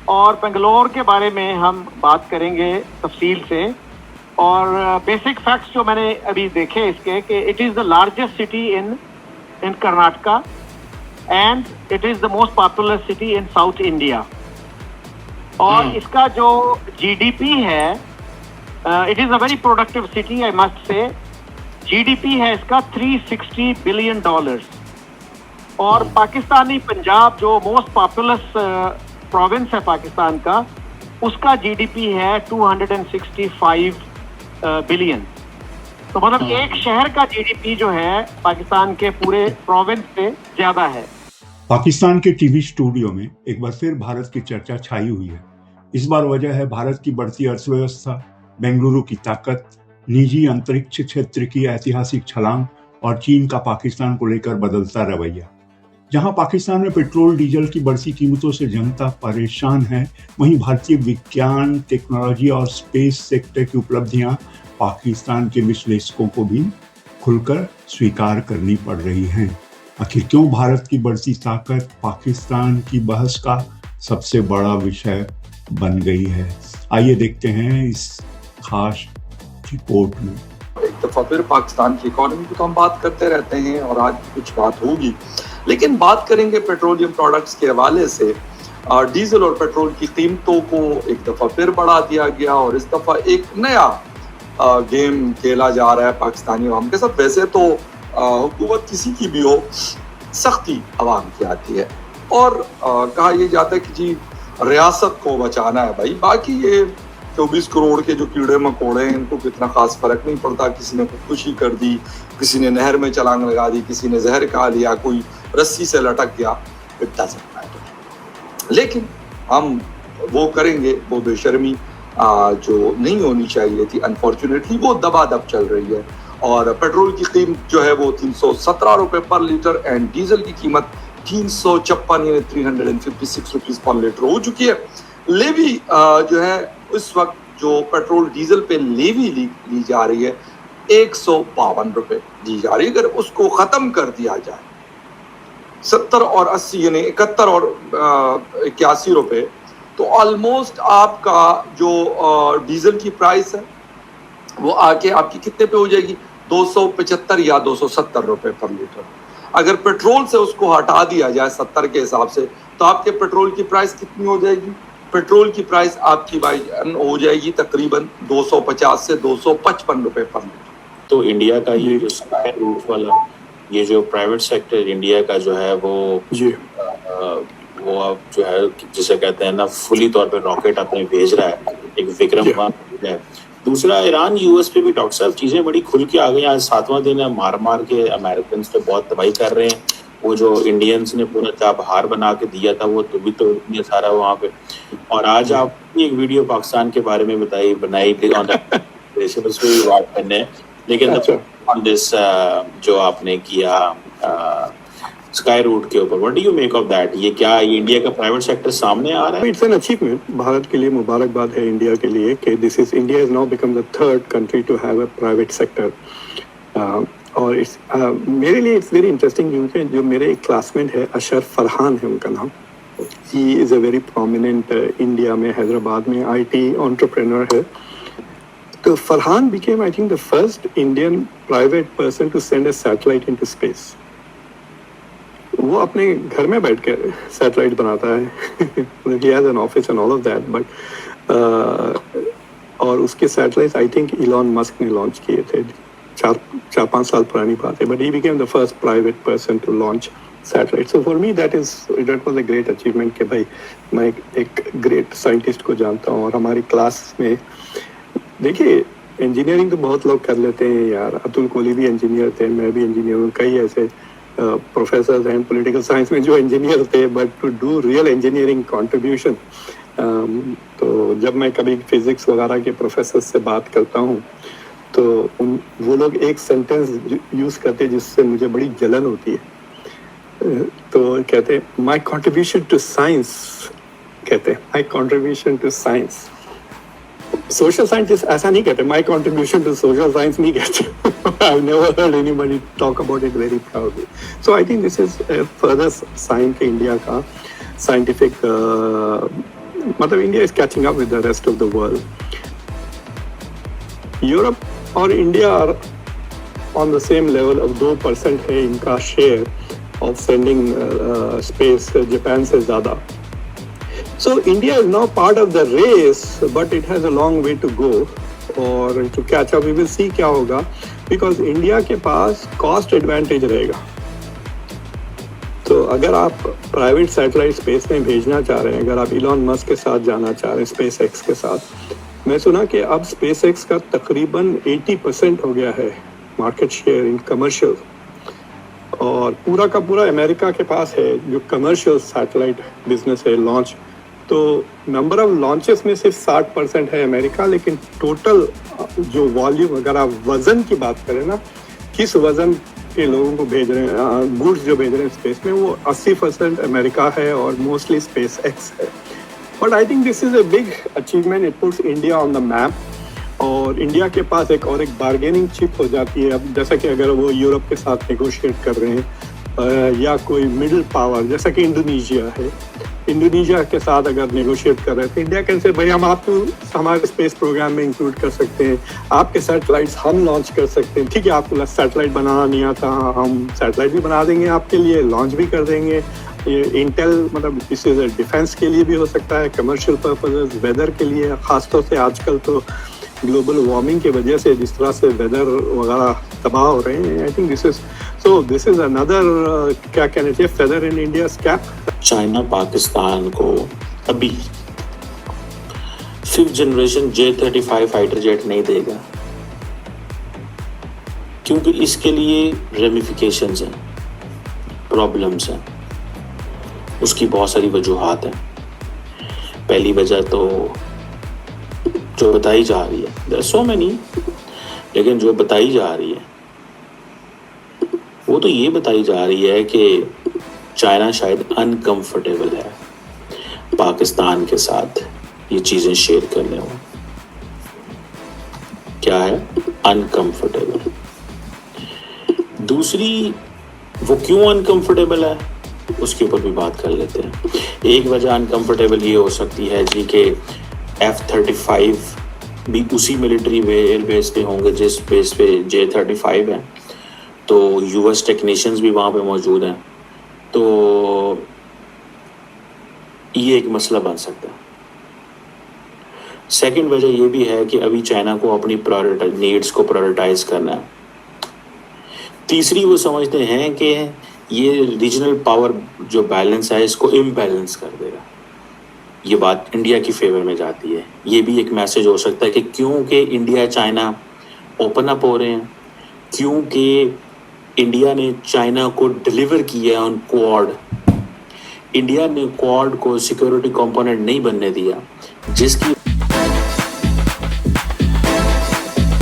और बेंगलोर के बारे में हम बात करेंगे तफसील से। और बेसिक फैक्ट्स जो मैंने अभी देखे इसके कि it is the largest city in Karnataka and it is the most popular city in south India. और इसका जो जीडीपी है, it is a very productive city, I must say. GDP है इसका $360 बिलियन। और पाकिस्तानी पंजाब जो मोस्ट पॉपुलस प्रोविंस है पाकिस्तान का, उसका जीडीपी है 265 बिलियन। तो मतलब एक शहर का जीडीपी जो है पाकिस्तान के पूरे प्रोविंस से ज्यादा है। पाकिस्तान के टीवी स्टूडियो में एक बार फिर भारत की चर्चा छाई हुई है। इस बार वजह है भारत की बढ़ती अर्थव्यवस्था, बेंगलुरु की ताकत, निजी अंतरिक्ष क्षेत्र की ऐतिहासिक छलांग और चीन का पाकिस्तान को लेकर बदलता रवैया। जहां पाकिस्तान में पेट्रोल डीजल की बढ़ती कीमतों से जनता परेशान है, वहीं भारतीय विज्ञान, टेक्नोलॉजी और स्पेस सेक्टर की उपलब्धियां पाकिस्तान के विश्लेषकों को भी खुलकर स्वीकार करनी पड़ रही हैं। आखिर क्यों भारत की बढ़ती ताकत पाकिस्तान की बहस का सबसे बड़ा विषय बन गई है? आइए देखते हैं इस खास रिपोर्ट में। एक दफा फिर पाकिस्तान की इकोनॉमी की तो हम बात करते रहते हैं और आज कुछ बात होगी, लेकिन बात करेंगे पेट्रोलियम प्रोडक्ट्स के हवाले से। डीजल और पेट्रोल की कीमतों को एक दफा फिर बढ़ा दिया गया और इस दफा एक नया गेम खेला जा रहा है पाकिस्तानी अवाम के साथ। वैसे तो हुकूमत किसी की भी हो, सख्ती अवाम की आती है और कहा यह जाता है कि जी रियासत को बचाना है भाई, बाकी ये 24 करोड़ के जो कीड़े मकोड़े हैं इनको कितना खास फर्क नहीं पड़ता। किसी ने खुदकुशी कर दी, किसी ने नहर में छलांग लगा दी, किसी ने जहर खा लिया, कोई रस्सी से लटक गया, इट डजंट मैटर। लेकिन हम वो करेंगे, वो बेशर्मी जो नहीं होनी चाहिए थी, अनफॉर्चुनेटली वो दबादब चल रही है। और पेट्रोल की कीमत जो है वो 317 रुपये पर लीटर एंड डीजल की कीमत 356 यानी 356 रुपीज पर लीटर हो चुकी है। लेवी जो है उस वक्त जो पेट्रोल डीजल पे लेवी ली जा रही है 152 रुपये दी जा रही है। अगर उसको खत्म कर दिया जाए 70 और 80 यानी 71 और 81 रुपये, तो ऑलमोस्ट आपका जो डीजल की प्राइस है वो आके आपकी कितने पे हो जाएगी? 275 या 270 रुपये पर लीटर। अगर पेट्रोल से उसको हटा दिया जाए 70 के हिसाब से, तो आपके पेट्रोल की प्राइस कितनी हो जाएगी? पेट्रोल की प्राइस आपकी भाई हो जाएगी तकरीबन 250 से 255 रुपये पर लीटर। तो इंडिया का ये जो स्काई रूट वाला ये जो प्राइवेट सेक्टर इंडिया का जो है वो अब जो है जिसे कहते हैं ना फुली तौर पे रॉकेट अपने भेज रहा है, एक विक्रम है। दूसरा, ईरान यूएस पे भी डॉक्टर साहब चीजें बड़ी खुल के आ गई। आज 7वां दिन है, मार के अमेरिकन पे बहुत तबाही कर रहे हैं। वो जो इंडियंस ने पूरा चाबहार बना के दिया था वो तो भी तो सारा वहाँ पे। और आज आपने एक वीडियो पाकिस्तान के बारे में बनाई उस पर भी बात करने, लेकिन जो आपने किया स्काई रूट के ऊपर, what do you make of that? ये क्या ये इंडिया का प्राइवेट सेक्टर सामने आ रहा है? It's an achievement. भारत के लिए मुबारकबाद है इंडिया के लिए कि this is India is now become the third country to have a private sector. और इट्स मेरे लिए इट्स वेरी इंटरेस्टिंग क्योंकि जो मेरे एक क्लासमेट है अशर फरहान है उनका नाम, he is a very prominent India में हैदराबाद में IT एंटरप्रेन्योर है। तो Farhan became I think the first Indian private person to send a satellite into space. वो अपने घर में बैठ कर सैटेलाइट बनाता है he has an office and all of that, but और उसके satellite I think Elon Musk ने लॉन्च किए थे, 4-5 साल पुरानी बात है, but he became the first private person to launch satellite. So for me that was a great achievement कि भाई मैं एक great scientist को जानता हूँ। और हमारी क्लास में देखिए इंजीनियरिंग तो बहुत लोग कर लेते हैं यार, अतुल कोहली भी इंजीनियर थे, मैं भी इंजीनियर हूँ, कई ऐसे प्रोफेसर्स हैं पॉलिटिकल साइंस में जो इंजीनियर थे, but to do real engineering contribution. तो जब मैं कभी फिजिक्स वगैरह के प्रोफेसर से बात करता हूँ तो वो लोग एक सेंटेंस यूज़ करते हैं जिससे मुझे बड़ी जलन होती है। तो कहते हैं माई कॉन्ट्रीब्यूशन टू साइंस, कहते हैं my contribution to science. Social scientist ऐसा नहीं कहते, my contribution to social science नहीं कहते। I've never heard anybody talk about it very proudly. So I think this is a further sign कि India का scientific मतलब India is catching up with the rest of the world. Europe और India are on the same level of 2% है इनका share of spending space Japan से ज़्यादा. So India is now part of the race, but it has a long way to go or to catch up. We will see क्या होगा, because India के पास cost advantage रहेगा. तो अगर आप private satellite space में भेजना चाह रहे हैं, अगर आप इलॉन मस्क के साथ जाना चाह रहे हैं, स्पेस एक्स के साथ, मैं सुना कि अब स्पेस एक्स का तकरीबन 80% हो गया है मार्केट शेयर इन कमर्शियल, और पूरा का पूरा अमेरिका के पास है जो कमर्शियल सैटेलाइट बिजनेस है, लॉन्च. तो नंबर ऑफ लॉन्चेस में सिर्फ 60% है अमेरिका, लेकिन टोटल जो वॉल्यूम, अगर आप वजन की बात करें ना, किस वजन के लोगों को भेज रहे हैं, गुड्स जो भेज रहे हैं स्पेस में, वो 80% अमेरिका है और मोस्टली स्पेस एक्स है. But I think this is a big achievement. It puts India on the map, और इंडिया के पास एक बार्गेनिंग चिप हो जाती है. अब जैसा कि अगर वो यूरोप के साथ नेगोशिएट कर रहे हैं, या कोई मिडिल पावर जैसा कि इंडोनेशिया है, इंडोनेशिया के साथ अगर नेगोशिएट कर रहे हैं तो इंडिया कैन से भाई हम आपको हमारे स्पेस प्रोग्राम में इंक्लूड कर सकते हैं, आपके सैटेलाइट्स हम लॉन्च कर सकते हैं. ठीक है, आपको सैटेलाइट बनाना नहीं आता, हम सैटेलाइट भी बना देंगे आपके लिए, लॉन्च भी कर देंगे. ये इंटेल, मतलब इस डिफेंस के लिए भी हो सकता है, कमर्शियल पर्पजेज, वेदर के लिए, खासतौर से आजकल तो ग्लोबल वार्मिंग की वजह से जिस तरह से वेदर वगैरह तबाह हो रहे हैं. I think this is another क्या कहना चाहिए, feather in India's cap. China Pakistan को अभी 5th generation J-35 fighter jet नहीं देगा, क्योंकि इसके लिए रेमिफिकेशंस हैं, प्रॉब्लम्स हैं. उसकी बहुत सारी वजूहात हैं. पहली वजह तो जो बताई जा रही है, देयर सो मेनी, लेकिन जो बताई जा रही है वो तो ये बताई जा रही है कि चाइना शायद अनकंफर्टेबल है पाकिस्तान के साथ ये चीज़ें शेयर करने में. क्या है? अनकंफर्टेबल. दूसरी, वो क्यों अनकंफर्टेबल है उसके ऊपर भी बात कर लेते हैं. एक वजह अनकंफर्टेबल ये हो सकती है जी कि F-35 भी उसी मिलिट्री एयर बेस पे होंगे जिस बेस पे J-35 है, तो US टेक्नीशियंस भी वहाँ पे मौजूद हैं, तो ये एक मसला बन सकता है. सेकंड वजह ये भी है कि अभी चाइना को अपनी नीड्स को प्रायोरिटाइज करना है. तीसरी, वो समझते हैं कि ये रीजनल पावर जो बैलेंस है इसको इम्बैलेंस कर देगा. ये बात इंडिया की फेवर में जाती है. ये भी एक मैसेज हो सकता है कि क्योंकि इंडिया चाइना ओपन अप हो रहे हैं, क्योंकि इंडिया ने चाइना को डिलीवर किया ऑन क्वाड, इंडिया ने क्वाड को सिक्योरिटी कंपोनेंट नहीं बनने दिया, जिसकी